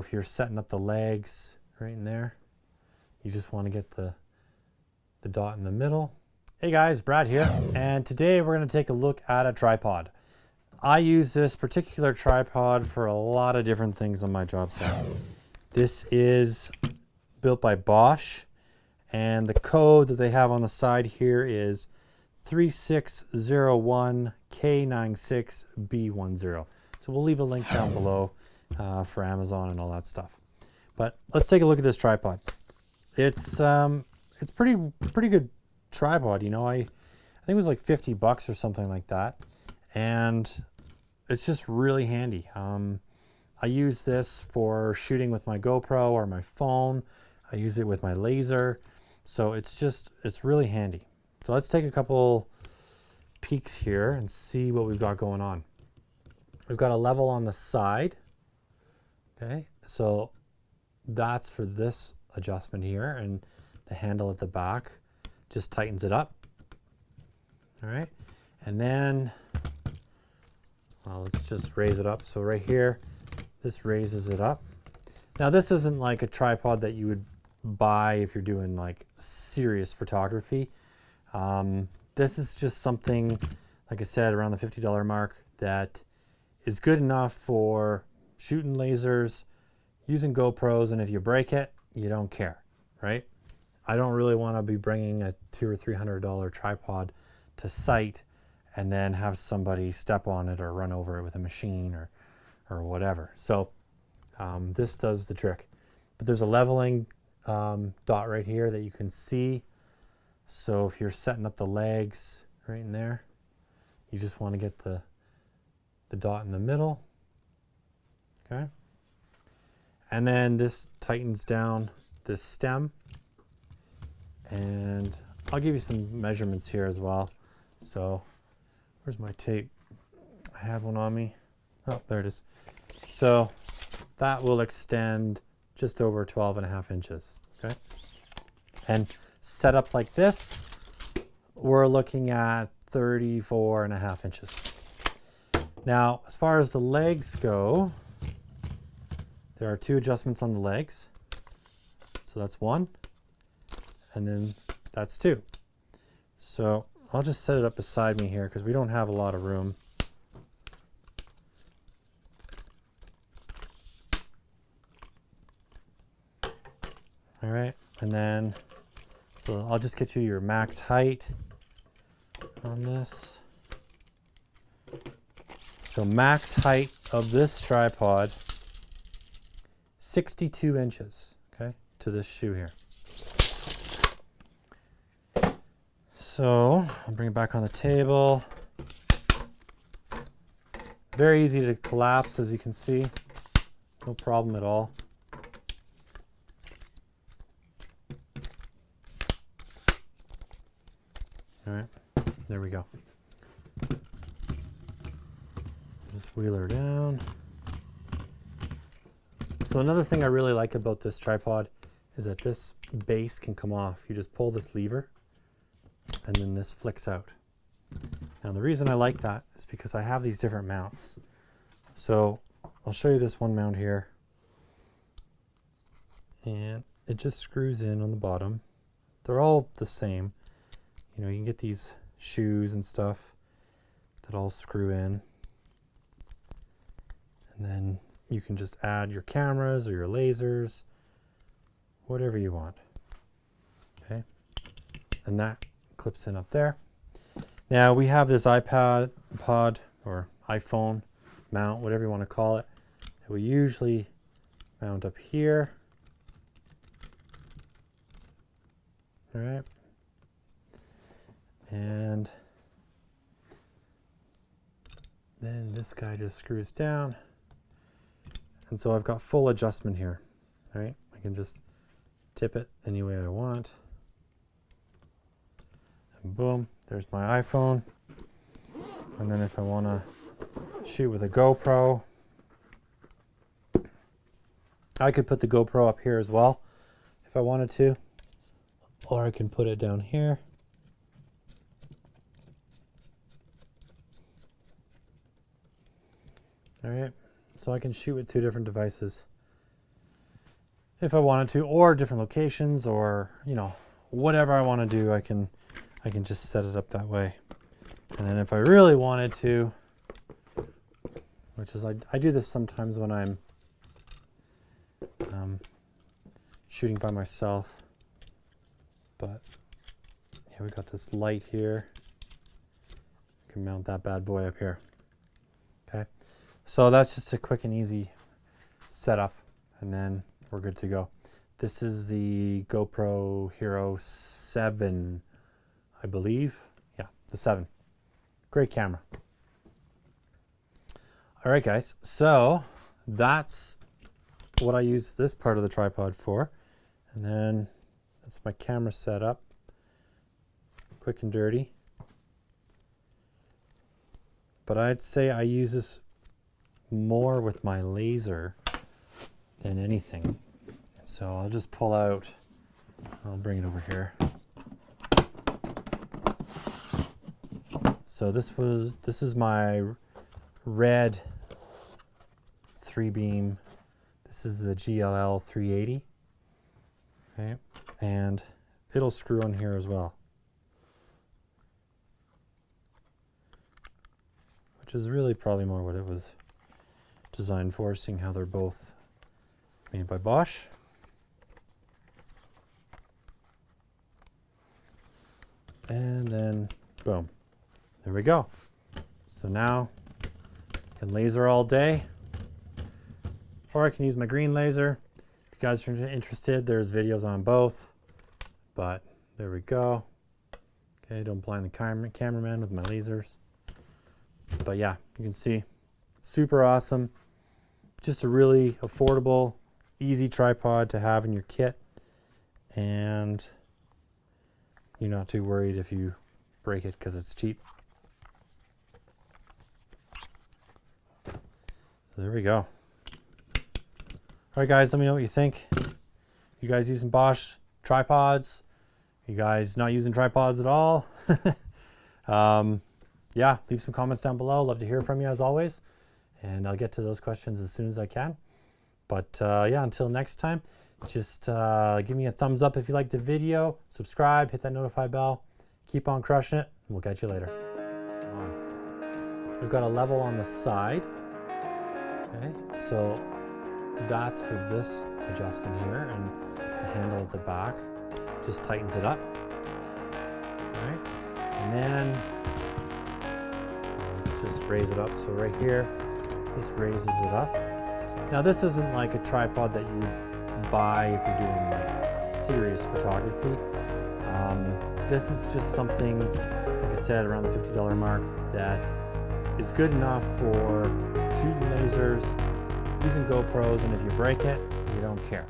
if you're setting up the legs right in there, you just want to get the dot in the middle. Hey guys, Brad here, and today we're going to take a look at a tripod. I use this particular tripod for a lot of different things on my job site. This is built by Bosch, and the code that they have on the side here is 3601K96B10. So we'll leave a link down below for Amazon and all that stuff. But let's take a look at this tripod. It's pretty good tripod, you know. I think it was like 50 bucks or something like that, and it's just really handy. I use this for shooting with my GoPro or my phone. I use it with my laser, so it's really handy. So let's take a couple peeks here and see what we've got going on. We've got a level on the side. Okay, so that's for this adjustment here, and the handle at the back just tightens it up. All right, and then, well, let's just raise it up. So right here, this raises it up. Now this isn't like a tripod that you would buy if you're doing like serious photography. This is just something, like I said, around the $50 mark that is good enough for shooting lasers, using GoPros, and if you break it, you don't care, right? I don't really want to be bringing a $200 or $300 tripod to site and then have somebody step on it or run over it with a machine or whatever. So this does the trick. But there's a leveling dot right here that you can see. So if you're setting up the legs right in there, you just want to get the dot in the middle. Okay. And then this tightens down this stem. And I'll give you some measurements here as well. So where's my tape? I have one on me. Oh, there it is. So that will extend just over 12.5 inches. Okay. And set up like this, we're looking at 34.5 inches. Now, as far as the legs go, there are 2 adjustments on the legs. So that's 1, and then that's 2. So I'll just set it up beside me here because we don't have a lot of room. All right, and then so I'll just get you your max height on this. So max height of this tripod, 62 inches, okay, to this shoe here. So I'll bring it back on the table. Very easy to collapse, as you can see. No problem at all. All right, there we go. Just wheel her down. So another thing I really like about this tripod is that this base can come off. You just pull this lever and then this flicks out. Now the reason I like that is because I have these different mounts. So I'll show you this one mount here. And it just screws in on the bottom. They're all the same. You know, you can get these shoes and stuff that all screw in. And then you can just add your cameras or your lasers, whatever you want. Okay. And that clips in up there. Now we have this iPad or iPhone mount, whatever you want to call it, that we usually mount up here. All right. And then this guy just screws down. And so I've got full adjustment here. All right. I can just tip it any way I want. And boom, there's my iPhone. And then if I want to shoot with a GoPro, I could put the GoPro up here as well if I wanted to. Or I can put it down here. All right, so I can shoot with 2 different devices if I wanted to, or different locations, or you know, whatever I want to do, I can just set it up that way. And then if I really wanted to, which is I do this sometimes when I'm shooting by myself, but yeah, we got this light here. I can mount that bad boy up here. Okay, so that's just a quick and easy setup, and then we're good to go. This is the GoPro Hero 7, I believe. Yeah, the 7. Great camera. All right, guys, so that's what I use this part of the tripod for. And then that's my camera setup. Quick and dirty. But I'd say I use this more with my laser than anything. So I'll just pull out, I'll bring it over here. So this is my red 3-beam. This is the GLL 380. Okay, and it'll screw on here as well, which is really probably more what it was designed for, seeing how they're both made by Bosch. And then boom, there we go. So now I can laser all day, or I can use my green laser. If you guys are interested, there's videos on both, but there we go. Okay, don't blind the cameraman with my lasers. But yeah, you can see, super awesome. Just a really affordable, easy tripod to have in your kit, and you're not too worried if you break it because it's cheap. So there we go. All right, guys, let me know what you think. You guys using Bosch tripods? You guys not using tripods at all? Yeah, leave some comments down below. Love to hear from you as always. And I'll get to those questions as soon as I can. But yeah, until next time, just give me a thumbs up if you liked the video. Subscribe, hit that notify bell. Keep on crushing it. We'll catch you later. We've got a level on the side. Okay, so that's for this adjustment here, and the handle at the back just tightens it up. All right, and then let's just raise it up. So right here, this raises it up. Now this isn't like a tripod that you would buy if you're doing like serious photography. This is just something, like I said, around the $50 mark that is good enough for shooting lasers, using GoPros, and if you break it, you don't care.